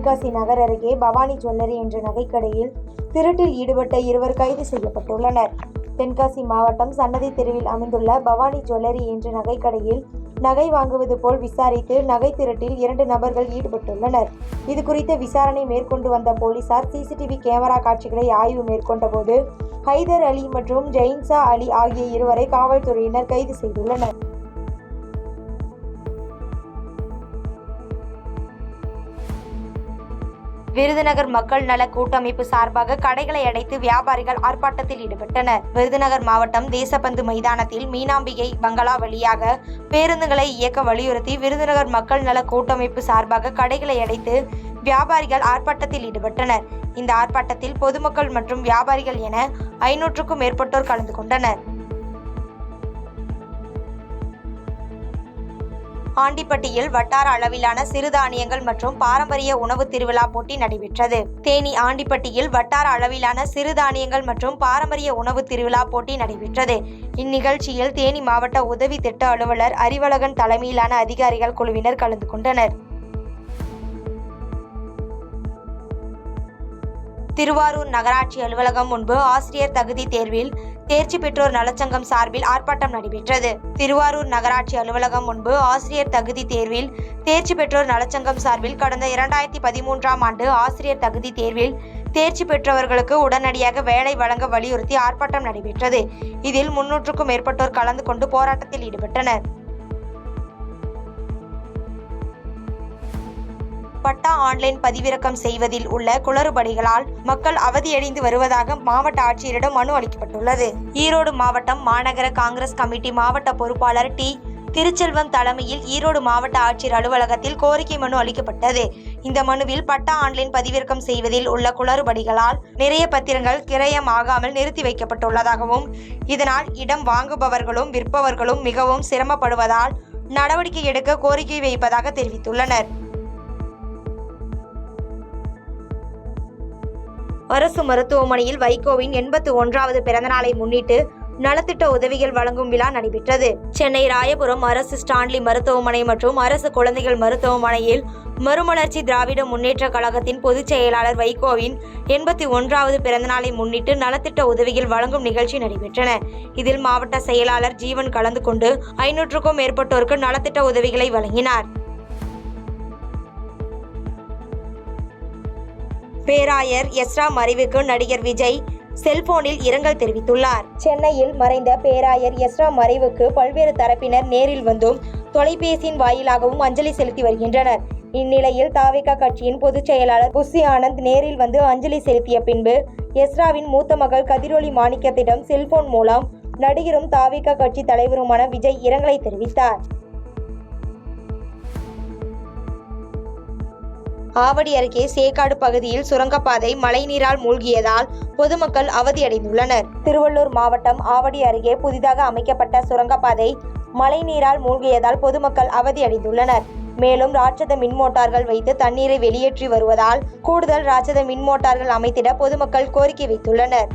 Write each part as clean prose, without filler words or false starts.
தென்காசி நகர் அருகே பவானி ஜுவல்லரி என்ற நகைக்கடையில் திருட்டில் ஈடுபட்ட 2 கைது செய்யப்பட்டுள்ளனர். தென்காசி மாவட்டம் சன்னதி தெருவில் அமைந்துள்ள பவானி ஜுவல்லரி என்ற நகைக்கடையில் நகை வாங்குவது போல் விசாரித்து நகை திருட்டில் 2 நபர்கள் ஈடுபட்டுள்ளனர். இது குறித்த விசாரணை மேற்கொண்டு வந்த போலீசார் சிசிடிவி கேமரா காட்சிகளை ஆய்வு மேற்கொண்ட போது ஹைதர் அலி மற்றும் ஜெயின்சா அலி ஆகிய 2 காவல்துறையினர் கைது செய்துள்ளனர். விருதுநகர் மக்கள் நல கூட்டமைப்பு சார்பாக கடைகளை அடைத்து வியாபாரிகள் ஆர்ப்பாட்டத்தில் ஈடுபட்டனர். விருதுநகர் மாவட்டம் தேசப்பந்து மைதானத்தில் மீனாம்பிகை பங்களா வழியாக பேருந்துகளை இயக்க வலியுறுத்தி விருதுநகர் மக்கள் நல கூட்டமைப்பு சார்பாக கடைகளை அடைத்து வியாபாரிகள் ஆர்ப்பாட்டத்தில் ஈடுபட்டனர். இந்த ஆர்ப்பாட்டத்தில் பொதுமக்கள் மற்றும் வியாபாரிகள் என 500க்கும் மேற்பட்டோர் கலந்து கொண்டனர். ஆண்டிப்பட்டியில் வட்டார அளவிலான சிறுதானியங்கள் மற்றும் பாரம்பரிய உணவு திருவிழா போட்டி நடைபெற்றது. தேனி ஆண்டிப்பட்டியில் வட்டார அளவிலான சிறுதானியங்கள் மற்றும் பாரம்பரிய உணவு திருவிழா போட்டி நடைபெற்றது. இந்நிகழ்ச்சியில் தேனி மாவட்ட உதவி திட்ட அலுவலர் அறிவழகன் தலைமையிலான அதிகாரிகள் குழுவினர் கலந்து கொண்டனர். திருவாரூர் நகராட்சி அலுவலகம் முன்பு ஆசிரியர் தகுதி தேர்வில் தேர்ச்சி பெற்றோர் நலச்சங்கம் சார்பில் ஆர்ப்பாட்டம் நடைபெற்றது. திருவாரூர் நகராட்சி அலுவலகம் முன்பு ஆசிரியர் தகுதி தேர்வில் தேர்ச்சி பெற்றோர் நலச்சங்கம் சார்பில் கடந்த 2013ஆம் ஆண்டு ஆசிரியர் தகுதி தேர்வில் தேர்ச்சி பெற்றவர்களுக்கு உடனடியாக வேலை வழங்க வலியுறுத்தி ஆர்ப்பாட்டம் நடைபெற்றது. இதில் 300க்கும் மேற்பட்டோர் கலந்து கொண்டு போராட்டத்தில் ஈடுபட்டனர். பட்டா ஆன்லைன் பதிவிறக்கம் செய்வதில் உள்ள குளறுபடிகளால் மக்கள் அவதியடைந்து வருவதாக மாவட்ட ஆட்சியரிடம் மனு அளிக்கப்பட்டுள்ளது. ஈரோடு மாவட்டம் மாநகர காங்கிரஸ் கமிட்டி மாவட்ட பொறுப்பாளர் டி. திருச்செல்வம் தலைமையில் ஈரோடு மாவட்ட ஆட்சியர் அலுவலகத்தில் கோரிக்கை மனு அளிக்கப்பட்டது. இந்த மனுவில் பட்டா ஆன்லைன் பதிவிறக்கம் செய்வதில் உள்ள குளறுபடிகளால் நிறைய பத்திரங்கள் கிரயம் ஆகாமல் நிறுத்தி வைக்கப்பட்டுள்ளதாகவும் இதனால் இடம் வாங்குபவர்களும் விற்பவர்களும் மிகவும் சிரமப்படுவதால் நடவடிக்கை எடுக்க கோரிக்கை வைப்பதாக தெரிவித்துள்ளனர். அரசு மருத்துவமனையில் வைகோவின் 81வது பிறந்தநாளை முன்னிட்டு நலத்திட்ட உதவிகள் வழங்கும் விழா நடைபெற்றது. சென்னை ராயபுரம் அரசு ஸ்டான்லி மருத்துவமனை மற்றும் அரசு குழந்தைகள் மருத்துவமனையில் மறுமலர்ச்சி திராவிட முன்னேற்ற கழகத்தின் பொதுச் செயலாளர் வைகோவின் 81வது பிறந்தநாளை முன்னிட்டு நலத்திட்ட உதவிகள் வழங்கும் நிகழ்ச்சி நடைபெற்றன. இதில் மாவட்ட செயலாளர் ஜீவன் கலந்து கொண்டு 500க்கும் மேற்பட்டோருக்கு நலத்திட்ட உதவிகளை வழங்கினார். பேராயர் எஸ்ரா மறைவுக்கு நடிகர் விஜய் செல்போனில் இரங்கல் தெரிவித்துள்ளார். சென்னையில் மறைந்த பேராயர் எஸ்ரா மறைவுக்கு பல்வேறு தரப்பினர் நேரில் வந்தும் தொலைபேசியின் வாயிலாகவும் அஞ்சலி செலுத்தி வருகின்றனர். இந்நிலையில் தாவேகா கட்சியின் பொதுச் செயலாளர் புசி ஆனந்த் நேரில் வந்து அஞ்சலி செலுத்திய பின்பு எஸ்ராவின் மூத்த மகள் கதிரொலி மாணிக்கத்திடம் செல்போன் மூலம் நடிகரும் தாவேகா கட்சி தலைவருமான விஜய் இரங்கலை தெரிவித்தார். ஆவடி அருகே சேக்காடு பகுதியில் சுரங்கப்பாதை மழைநீரால் மூழ்கியதால் பொதுமக்கள் அவதியடைந்துள்ளனர். திருவள்ளூர் மாவட்டம் ஆவடி அருகே புதிதாக அமைக்கப்பட்ட சுரங்கப்பாதை மழைநீரால் மூழ்கியதால் பொதுமக்கள் அவதியடைந்துள்ளனர். மேலும் ராட்சத மின் மோட்டார்கள் வைத்து தண்ணீரை வெளியேற்றி வருவதால் கூடுதல் ராட்சத மின் மோட்டார்கள் அமைத்திட பொதுமக்கள் கோரிக்கை வைத்துள்ளனர்.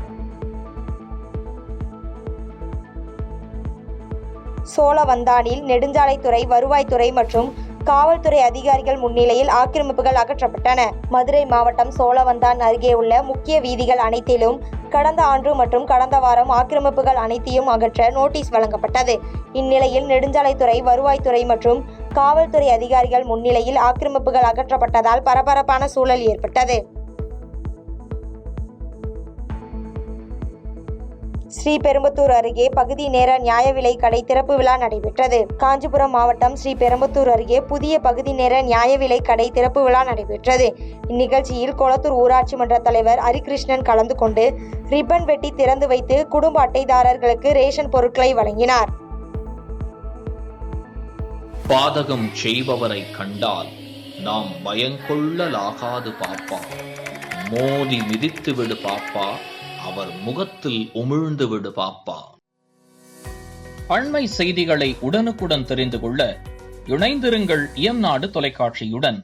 சோழவந்தானில் நெடுஞ்சாலைத்துறை, வருவாய்த்துறை மற்றும் காவல்துறை அதிகாரிகள் முன்னிலையில் ஆக்கிரமிப்புகள் அகற்றப்பட்டன. மதுரை மாவட்டம் சோழவந்தான் அருகே உள்ள முக்கிய வீதிகள் அனைத்திலும் கடந்த ஆண்டு மற்றும் கடந்த வாரம் ஆக்கிரமிப்புகள் அனைத்தையும் அகற்ற நோட்டீஸ் வழங்கப்பட்டது. இந்நிலையில் நெடுஞ்சாலைத்துறை, வருவாய்த்துறை மற்றும் காவல்துறை அதிகாரிகள் முன்னிலையில் ஆக்கிரமிப்புகள் அகற்றப்பட்டதால் பரபரப்பான சூழல் ஏற்பட்டது. ஸ்ரீபெரும்புதூர் அருகே பகுதி நேர நியாய விலை கடை திறப்பு விழா நடைபெற்றது. காஞ்சிபுரம் மாவட்டம் ஸ்ரீபெரும்புதூர் அருகே புதிய பகுதி நேர நியாய விலை கடை திறப்பு விழா நடைபெற்றது. இந்நிகழ்ச்சியில் கொளத்தூர் ஊராட்சி மன்ற தலைவர் ஹரிகிருஷ்ணன் கலந்து கொண்டு ரிப்பன் வெட்டி திறந்து வைத்து குடும்ப அட்டைதாரர்களுக்கு ரேஷன் பொருட்களை வழங்கினார். பாதகம் செய்பவரை கண்டால் நாம் பயங்கொள்ளலாகாது பாப்பா, மோதி மிதித்து விடு பாப்பா, அவர் முகத்தில் உமிழ்ந்து விடு பாப்பா. அண்மை செய்திகளை உடனுக்குடன் தெரிந்து கொள்ள இணைந்திருங்கள் இயம்நாடு தொலைக்காட்சியுடன்.